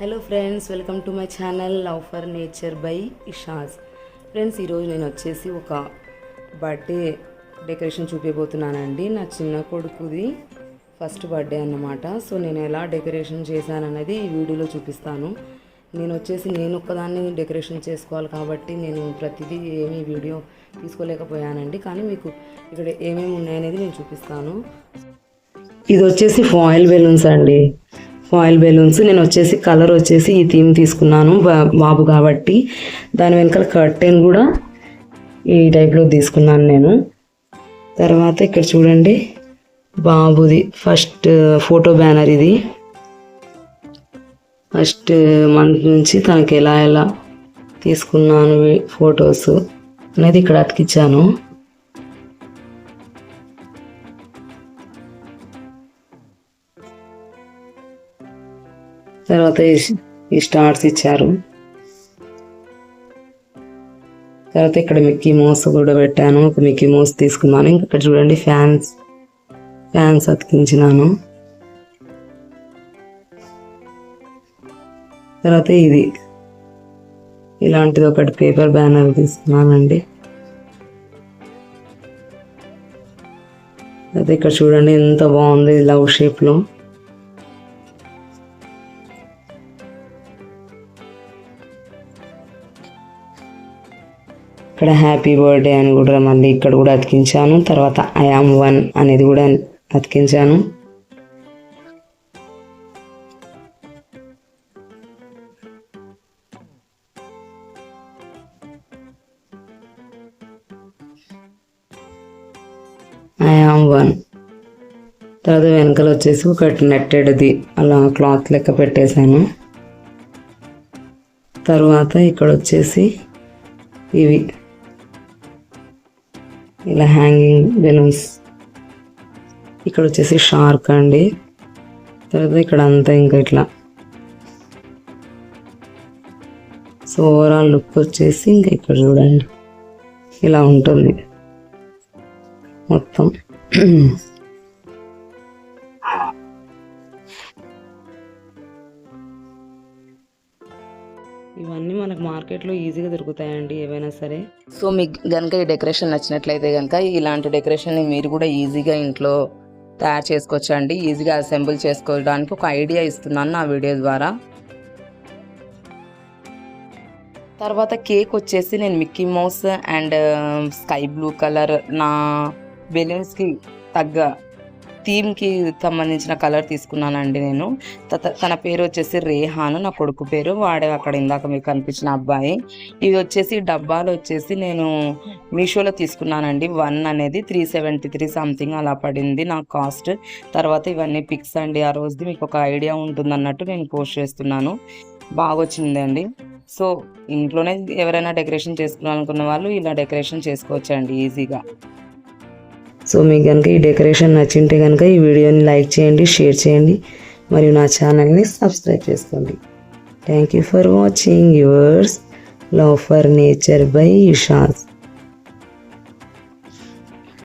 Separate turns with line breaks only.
Hello friends, welcome to my channel love for nature by Isha's. Friends, ఈరోజు నేను వచ్చేసి ఒక బర్త్డే డెకరేషన్ చూపించబోతున్నానండి. నా చిన్న కొడుకుది ఫస్ట్ బర్త్డే అన్నమాట. సో నేను ఎలా డెకరేషన్ చేశానన్నది ఈ వీడియోలో చూపిస్తాను. నేను ఒక్కదాన్ని డెకరేషన్ చేసుకోవాలి కాబట్టి నేను ప్రతిదీ ఏమీ వీడియో తీసుకోలేకపోయానండి. కానీ మీకు ఇక్కడ ఏమేమి ఉన్నాయనేది నేను చూపిస్తాను. ఇది వచ్చేసి ఫాయిల్ బెలూన్స్ అండి. ఫాయిల్ బెలూన్స్ నేను వచ్చేసి కలర్ వచ్చేసి ఈ థీమ్ తీసుకున్నాను బాబు కాబట్టి. దాని వెనకాల కర్టెన్ కూడా ఈ టైప్లో తీసుకున్నాను నేను. తర్వాత ఇక్కడ చూడండి, బాబుది ఫస్ట్ ఫోటో బ్యానర్. ఇది ఫస్ట్ మంత్ నుంచి తనకి ఎలా తీసుకున్నాను ఫొటోస్ అనేది ఇక్కడ అతికించాను. తర్వాత ఈ స్టార్స్ ఇచ్చారు. తర్వాత ఇక్కడ మిక్కీ మౌస్ కూడా పెట్టాను. ఒక మిక్కీ మౌస్ తీసుకున్నాను. ఇక్కడ చూడండి, ఫ్యాన్స్ అతికించినాను. తర్వాత ఇది ఇలాంటిది ఒకటి పేపర్ బ్యానర్ తీసుకున్నానండి. అయితే ఇక్కడ చూడండి ఎంత బాగుంది లవ్ షేప్లో. ఇక్కడ హ్యాపీ బర్త్డే అని కూడా మళ్ళీ ఇక్కడ కూడా అతికించాను. తర్వాత ఐ యామ్ వన్ అనేది కూడా అతికించాను. I am one. తర్వాత వెనకాల వచ్చేసి ఒకటి నెట్టెడ్ది అలా క్లాత్ లెక్క పెట్టేశాను. తర్వాత ఇక్కడ వచ్చేసి ఇవి ఇలా హ్యాంగింగ్ బెలూన్స్. ఇక్కడ వచ్చేసి షార్క్ అండి. తర్వాత ఇక్కడ అంతా ఇంకా ఇట్లా. సో ఓవరాల్ లుక్ వచ్చేసి ఇంకా ఇక్కడ చూడండి ఇలా ఉంటుంది మొత్తం. ఇవన్నీ మనకు మార్కెట్లో ఈజీగా దొరుకుతాయండి, ఏవైనా సరే. సో మీకు కనుక ఈ డెకరేషన్ నచ్చినట్లయితే కనుక ఇలాంటి డెకరేషన్ని మీరు కూడా ఈజీగా ఇంట్లో తయారు చేసుకోవచ్చు అండి. ఈజీగా అసెంబుల్ చేసుకోవడానికి ఒక ఐడియా ఇస్తున్నాను నా వీడియో ద్వారా. తర్వాత కేక్ వచ్చేసి నేను Mickey mouse and sky blue colour నా బెలూన్స్కి తగ్గ థీమ్కి సంబంధించిన కలర్ తీసుకున్నానండి నేను. తన పేరు వచ్చేసి రేహాను, నా కొడుకు పేరు. వాడే అక్కడ ఇందాక మీకు కనిపించిన అబ్బాయి. ఇవి వచ్చేసి డబ్బాలు వచ్చేసి నేను మీషోలో తీసుకున్నానండి. 1 అనేది 373 సంథింగ్ అలా పడింది నాకు కాస్ట్. తర్వాత ఇవన్నీ పిక్స్ అండి. ఆ రోజుది మీకు ఒక ఐడియా ఉంటుంది అన్నట్టు నేను పోస్ట్ చేస్తున్నాను. బాగా వచ్చిందండి. సో ఇంట్లోనే ఎవరైనా డెకరేషన్ చేసుకోవాలనుకున్న వాళ్ళు ఇలా డెకరేషన్ చేసుకోవచ్చండి ఈజీగా. సో మీకు కనుక ఈ డెకరేషన్ నచ్చింటే కనుక ఈ వీడియోని లైక్ చేయండి, షేర్ చేయండి, మరియు నా ఛానల్ని సబ్స్క్రైబ్ చేసుకోండి. Thank you for watching yours love for nature by ఇషాజ్.